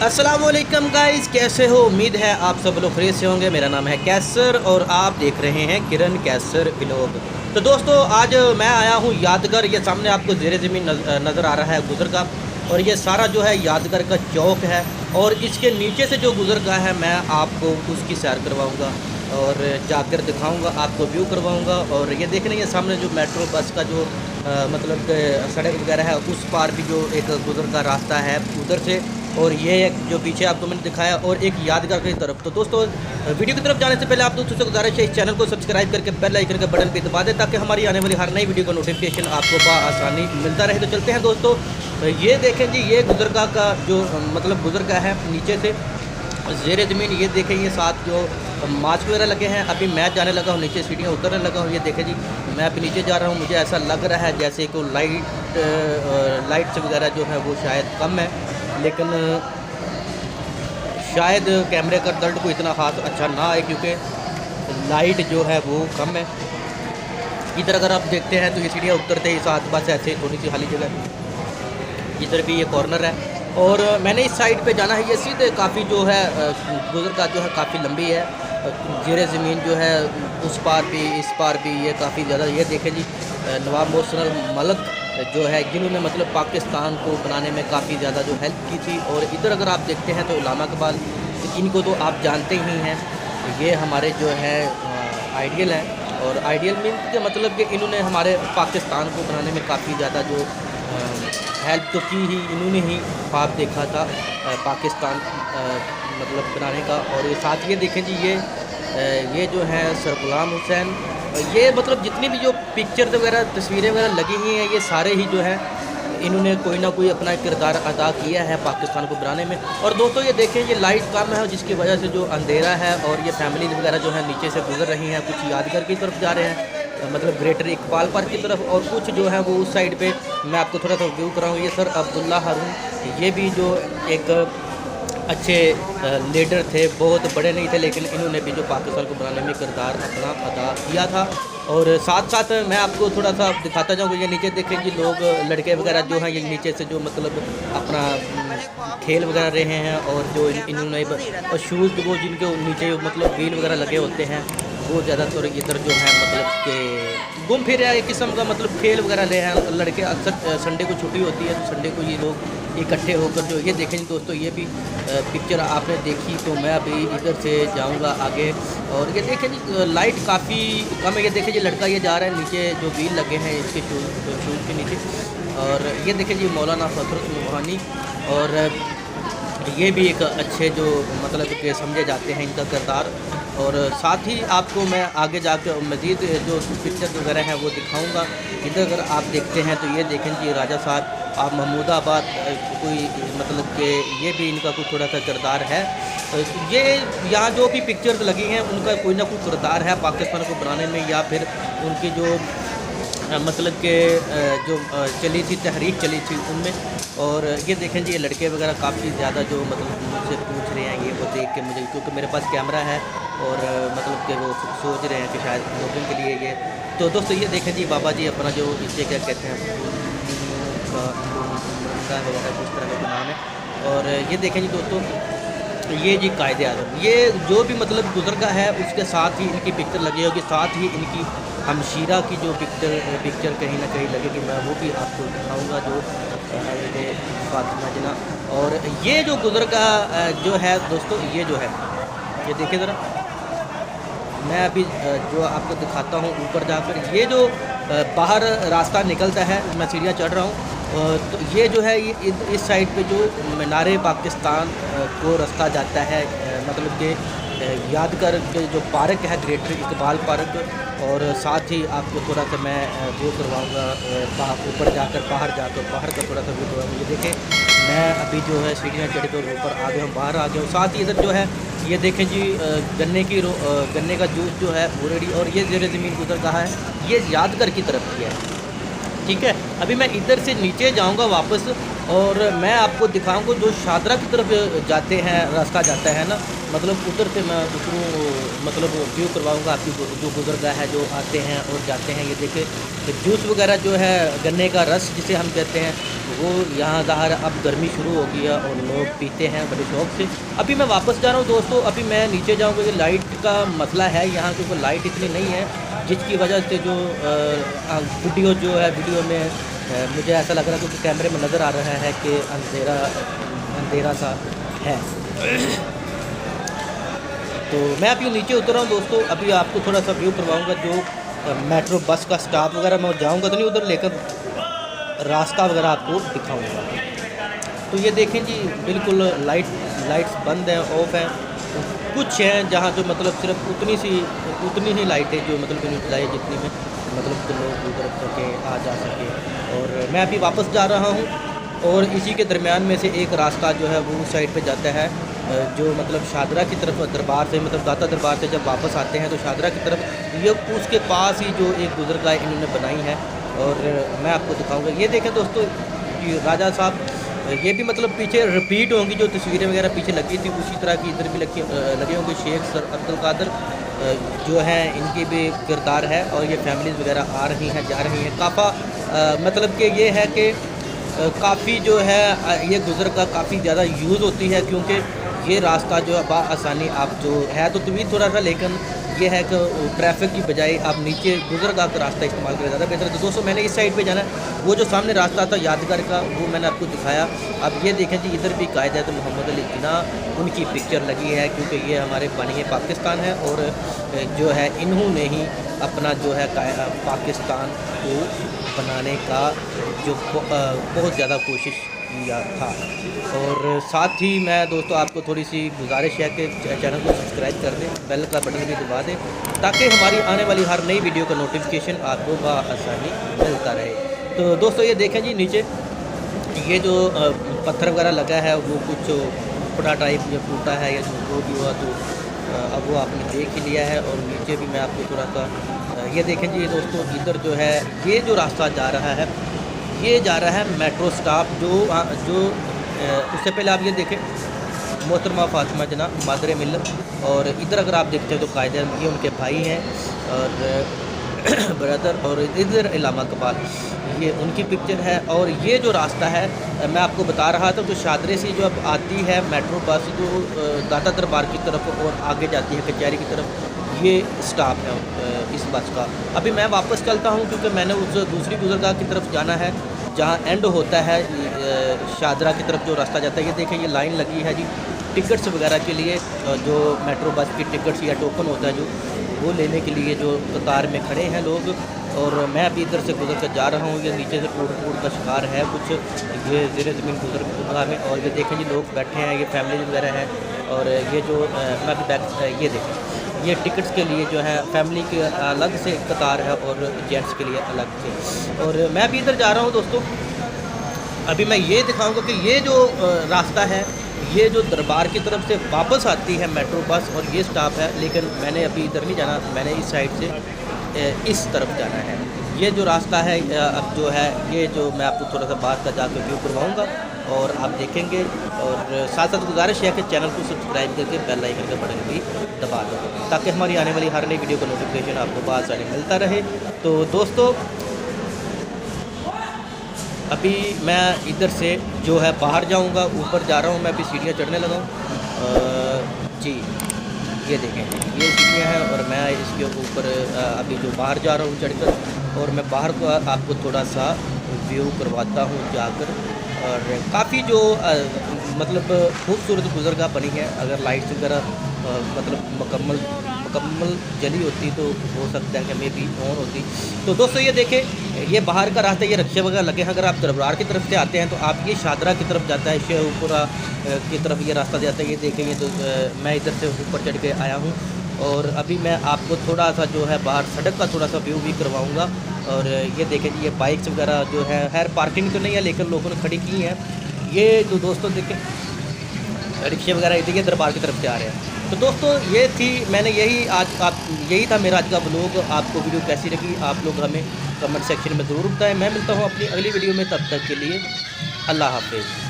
अस्सलामुअलैकुम गाइस, कैसे हो? उम्मीद है आप सब लोग फ्रेश से होंगे। मेरा नाम है कैसर और आप देख रहे हैं किरण कैसर व्लॉग। तो दोस्तों, आज मैं आया हूँ यादगार। ये सामने आपको ज़ेरे ज़मीन नज़र आ रहा है गुजरगाह, और ये सारा जो है यादगार का चौक है। और इसके नीचे से जो गुजरगाह है, मैं आपको उसकी सैर करवाऊँगा और जाकर दिखाऊंगा, आपको व्यू करवाऊंगा। और ये देख रहे हैं सामने जो मेट्रो बस का जो मतलब सड़क वगैरह है, उस पार भी जो एक गुजर का रास्ता है उधर से, और ये एक जो पीछे आपको मैंने दिखाया, और एक यादगार की तरफ। तो दोस्तों, वीडियो की तरफ जाने से पहले आप दोस्तों से गुजारिश है, इस चैनल को सब्सक्राइब करके बेल आइकन के बटन पर दबा दें, ताकि हमारी आने वाली हर नई वीडियो का नोटिफिकेशन आपको बआसानी मिलता रहे। तो चलते हैं दोस्तों। ये देखें जी, ये गुजरगाह का जो मतलब गुजरगाह है, नीचे से ज़ेरे ज़मीन ये देखें, ये साथ जो मास्क वगैरह लगे हैं। अभी मैं जाने लगा हूँ नीचे, सीढ़ियाँ उतरने लगा हूँ। ये देखें जी, मैं अभी नीचे जा रहा हूँ। मुझे ऐसा लग रहा है जैसे कि लाइट्स वगैरह जो है वो शायद कम है, लेकिन शायद कैमरे का रिजल्ट को इतना खास अच्छा ना आए, क्योंकि लाइट जो है वो कम है। इधर अगर आप देखते हैं तो ये सीढ़ियाँ उतरते ही साथ बस ऐसे थोड़ी सी खाली जगह, इधर भी ये कॉर्नर है। और मैंने इस साइड पे जाना है। ये सीधे काफ़ी जो है गुजरगाह जो है काफ़ी लंबी है। ज़ेरे ज़मीन जो है उस पार भी इस पार भी ये काफ़ी ज़्यादा। ये देखें जी, नवाब मोहसिन मलिक जो है, जिन्होंने मतलब पाकिस्तान को बनाने में काफ़ी ज़्यादा जो हेल्प की थी। और इधर अगर आप देखते हैं तो उलामा इकबाल, इनको तो आप जानते ही हैं। ये हमारे जो है आइडियल हैं, और आइडियल मीन्स के मतलब कि इन्होंने हमारे पाकिस्तान को बनाने में काफ़ी ज़्यादा जो हेल्प तो की ही। इन्होंने ही ख्वाब देखा था पाकिस्तान मतलब बनाने का। और ये साथ ये देखें जी, ये जो है सर गुलाम हुसैन, ये मतलब जितनी भी जो पिक्चर वगैरह तस्वीरें वगैरह लगी हुई हैं, ये सारे ही जो है इन्होंने कोई ना कोई अपना किरदार अदा किया है पाकिस्तान को बनाने में। और दोस्तों ये देखें, ये लाइट कम है, जिसकी वजह से जो अंधेरा है, और ये फैमिली वगैरह जो है नीचे से गुजर रही हैं, कुछ यादगार की तरफ जा रहे हैं, मतलब ग्रेटर इकबाल पार्क की तरफ, और कुछ जो है वो उस साइड पे मैं आपको थोड़ा सा व्यू कराऊँ। ये सर अब्दुल्ला हारून, ये भी जो एक अच्छे लीडर थे, बहुत बड़े नहीं थे, लेकिन इन्होंने भी जो पाकिस्तान को बनाने में किरदार अपना अदा किया था। और साथ साथ मैं आपको थोड़ा सा दिखाता जाऊँगा। ये नीचे देखें जी, लोग लड़के वगैरह जो हैं, ये नीचे से जो मतलब अपना खेल वगैरह रहे हैं, और जो इन्होंने और शूज़ वो जिनके नीचे मतलब व्हील वगैरह लगे होते हैं, वो ज़्यादातर इधर जो है मतलब के घूम फिर रहा है, एक किस्म का मतलब खेल वगैरह ले हैं लड़के। अक्सर संडे को छुट्टी होती है, तो संडे को ये लोग इकट्ठे होकर जो ये देखें दोस्तों, ये भी पिक्चर आपने देखी। तो मैं अभी इधर से जाऊंगा आगे। और ये देखें जी, लाइट काफ़ी कम है। ये देखें जी, लड़का ये जा रहा है नीचे जो व्हील लगे हैं इसके शूज़ के नीचे। और ये देखें जी, मौलाना फखरुल सुबहानी, और ये भी एक अच्छे जो मतलब के समझे जाते हैं इनका किरदार। और साथ ही आपको मैं आगे जाकर मज़ीद जो पिक्चर वगैरह हैं वो दिखाऊंगा। इधर अगर आप देखते हैं तो ये देखें जी, राजा साहब आप महमूदाबाद कोई मतलब कि ये भी इनका कुछ थोड़ा सा किरदार है। ये यहाँ जो भी पिक्चर्स लगी हैं, उनका कोई ना कोई किरदार है पाकिस्तान को बनाने में, या फिर उनकी जो मतलब कि जो चली थी, तहरीक चली थी उनमें। और ये देखें जी, ये लड़के वगैरह काफ़ी ज़्यादा जो मतलब मुझसे पूछ रहे हैं, ये वो देख के मुझे, क्योंकि मेरे पास कैमरा है, और मतलब कि वो सोच रहे हैं कि शायद लोगों के लिए ये। तो दोस्तों ये देखें जी, बाबा जी अपना जो इसे क्या कहते हैं वगैरह जिस तरह का नाम है। और ये देखें जी दोस्तों, ये जी कायदे आज़म, ये जो भी मतलब गुजरगाह है उसके साथ ही इनकी पिक्चर लगी होगी, साथ ही इनकी हमशीरा की जो पिक्चर कहीं ना कहीं लगेगी, मैं वो भी आपको दिखाऊंगा, जो फातिमा जना। और ये जो गुजरगाह जो है दोस्तों, ये जो है, ये देखिए ज़रा, मैं अभी जो आपको दिखाता हूँ ऊपर जाकर। ये जो बाहर रास्ता निकलता है, मैं सीढ़ियाँ चढ़ रहा हूँ, तो ये जो है, ये इस साइड पे जो मीनारे पाकिस्तान को रास्ता जाता है, मतलब कि यादगार के जो पार्क है, ग्रेटर इकबाल पार्क। और साथ ही आपको थोड़ा सा मैं वो करवाऊँगा, ऊपर जाकर पहाड़ का थोड़ा सा व्यू करवाऊँगा। ये देखें, मैं अभी जो है सीढ़ियाँ चढ़ कर ऊपर आ गया हूँ, बाहर आ गया हूँ। साथ ही इधर जो है, ये देखें जी, गन्ने का जूस जो है वो रेडी। और ये ज़ेरे ज़मीन गुजरगाह है, ये यादगार की तरफ की है, ठीक है। अभी मैं इधर से नीचे जाऊंगा वापस, और मैं आपको दिखाऊंगा जो शादरा की तरफ जाते हैं, रास्ता जाता है ना, मतलब उधर से मैं उतरूँ, मतलब व्यू करवाऊंगा आपकी जो गुजरगाह है, जो आते हैं और जाते हैं। ये देखें, जूस वगैरह जो है, गन्ने का रस जिसे हम कहते हैं, वो यहाँ ज़ाहिर अब गर्मी शुरू हो गई है और लोग पीते हैं बड़े शौक़ से। अभी मैं वापस जा रहा हूँ दोस्तों, अभी मैं नीचे जाऊँगा। ये लाइट का मसला है यहाँ, क्योंकि लाइट इतनी नहीं है, जिसकी वजह से जो वीडियो में मुझे ऐसा लग रहा है, क्योंकि कैमरे में नज़र आ रहा है कि अंधेरा सा है। तो मैं अभी नीचे उतर रहा हूँ दोस्तों, अभी आपको थोड़ा सा व्यू करवाऊँगा जो मेट्रो बस का स्टॉप वगैरह। मैं जाऊँगा तो नहीं उधर, लेकर रास्ता वगैरह आपको दिखाऊँगा। तो ये देखें जी, बिल्कुल लाइट्स बंद हैं, ऑफ हैं। कुछ हैं जहाँ जो मतलब सिर्फ उतनी ही लाइटें जो मतलब यूटिलाइज जितनी में मतलब कि लोग उधर करके आ जा सके। और मैं अभी वापस जा रहा हूँ, और इसी के दरमियान में से एक रास्ता जो है वो उस साइड पे जाता है, जो मतलब शादरा की तरफ दरबार से, मतलब दाता दरबार से जब वापस आते हैं तो शादरा की तरफ ये उसके पास ही जो एक गुजरगाह इन्होंने बनाई है, और मैं आपको दिखाऊंगा। ये देखें दोस्तों, राजा साहब, ये भी मतलब पीछे रिपीट होंगी जो तस्वीरें वगैरह पीछे लगी थी, उसी तरह की इधर भी लगे होंगे। शेख सर अब्दुल कादर जो है, इनकी भी किरदार है, और ये फैमिलीज़ वगैरह आ रही हैं जा रही हैं। काफ़ा मतलब कि ये है कि काफ़ी जो है ये गुजरगाह काफ़ी ज़्यादा यूज़ होती है, क्योंकि ये रास्ता जो है आसानी आप जो है तो तवील थोड़ा सा, लेकिन ये है कि ट्रैफिक की बजाय आप नीचे गुजरगाह का रास्ता इस्तेमाल करें ज़्यादा बेहतर है। तो दोस्तों मैंने इस साइड पे जाना है, वो जो सामने रास्ता था यादगार का वो मैंने आपको दिखाया। अब ये देखें जी, इधर भी कायद मोहम्मद अली जिन्ना उनकी पिक्चर लगी है, क्योंकि ये हमारे बानी पाकिस्तान है, और जो है इन्होंने ही अपना जो है पाकिस्तान को बनाने का जो बहुत ज़्यादा कोशिश किया था। और साथ ही मैं दोस्तों आपको थोड़ी सी गुजारिश है कि चैनल को सब्सक्राइब कर दें, बेल का बटन भी दबा दें, ताकि हमारी आने वाली हर नई वीडियो का नोटिफिकेशन आपको बआसानी मिलता रहे। तो दोस्तों ये देखें जी, नीचे ये जो पत्थर वगैरह लगा है वो कुछ फटा टाइप जो टूटा है या जो भी हुआ, तो अब वो आपने देख ही लिया है। और नीचे भी मैं आपको थोड़ा सा ये देखें जी दोस्तों, इधर जो है ये जो रास्ता जा रहा है, ये जा रहा है मेट्रो स्टॉप जो उससे पहले आप ये देखें, मोहतरमा फातिमा जना मादर मिल्लत। और इधर अगर आप देखते हैं तो कायदे ये उनके भाई हैं और ब्रदर, और इधर इलामा कबाल, ये उनकी पिक्चर है। और ये जो रास्ता है मैं आपको बता रहा था, तो शादरे से जो अब आती है मेट्रो बस जो दाता दरबार की तरफ और आगे जाती है कचहरी की तरफ, ये स्टॉप है इस बस का। अभी मैं वापस चलता हूँ, क्योंकि मैंने उस दूसरी गुजरगाह की तरफ जाना है जहाँ एंड होता है शादरा की तरफ जो रास्ता जाता है। ये देखें, ये लाइन लगी है जी टिकट्स वगैरह के लिए, जो मेट्रो बस की टिकट्स या टोकन होता है जो वो लेने के लिए जो कतार में खड़े हैं लोग। और मैं अभी इधर से गुजर कर जा रहा हूँ, ये नीचे से टूट का शिकार है कुछ, ये ज़ेरे ज़मीन गुजरगाह में। और ये देखें जी, लोग बैठे हैं, ये फैमिली वगैरह है। और ये जो मैं अभी बैक, ये देखें, ये टिकट्स के लिए जो है फैमिली के अलग से कतार है और जेंट्स के लिए अलग से। और मैं भी इधर जा रहा हूँ दोस्तों, अभी मैं ये दिखाऊंगा कि ये जो रास्ता है, ये जो दरबार की तरफ से वापस आती है मेट्रो बस, और ये स्टॉप है। लेकिन मैंने अभी इधर नहीं जाना, मैंने इस साइड से इस तरफ जाना है। ये जो रास्ता है अब जो है, ये जो मैं आपको थोड़ा सा बाहर का जाकर व्यू करवाऊँगा और आप देखेंगे। और साथ साथ गुजारिश है कि चैनल को सब्सक्राइब करके बेल आइकन का बटन भी दबा दें, ताकि हमारी आने वाली हर नई वीडियो का नोटिफिकेशन आपको बआसानी मिलता रहे। तो दोस्तों अभी मैं इधर से जो है बाहर जाऊंगा, ऊपर जा रहा हूं मैं, अभी सीढ़ियाँ चढ़ने लगा हूँ जी। ये देखें, ये सीढ़ियाँ हैं और मैं इसके ऊपर अभी जो बाहर जा रहा हूँ चढ़कर, और मैं बाहर को आपको थोड़ा सा व्यू करवाता हूँ जाकर। और काफ़ी जो मतलब खूबसूरत गुजरगाह बनी है। अगर लाइट्स वगैरह मतलब मुकम्मल जली होती तो हो सकता है कि मे भी ऑन होती। तो दोस्तों ये देखें, ये बाहर का रास्ता, ये रिक्शे वगैरह लगे हैं। अगर आप दरबार की तरफ से आते हैं तो आप ये शादरा की तरफ जाता है, शेखपुरा की तरफ ये रास्ता जाता है। ये देखें, ये तो मैं इधर से ऊपर चढ़ के आया हूँ, और अभी मैं आपको थोड़ा सा जो है बाहर सड़क का थोड़ा सा व्यू भी करवाऊँगा। और ये देखें जी, ये बाइक्स वगैरह जो है, खैर पार्किंग तो नहीं है लेकिन लोगों ने खड़ी की हैं। ये जो दोस्तों देखें, रिक्शे वगैरह इधर दरबार की तरफ से आ रहे हैं। तो दोस्तों ये थी, मैंने यही था मेरा आज का ब्लॉग। आपको वीडियो कैसी लगी आप लोग हमें कमेंट सेक्शन में ज़रूर बताएं। मैं मिलता हूँ अपनी अगली वीडियो में, तब तक के लिए अल्लाह हाफिज़।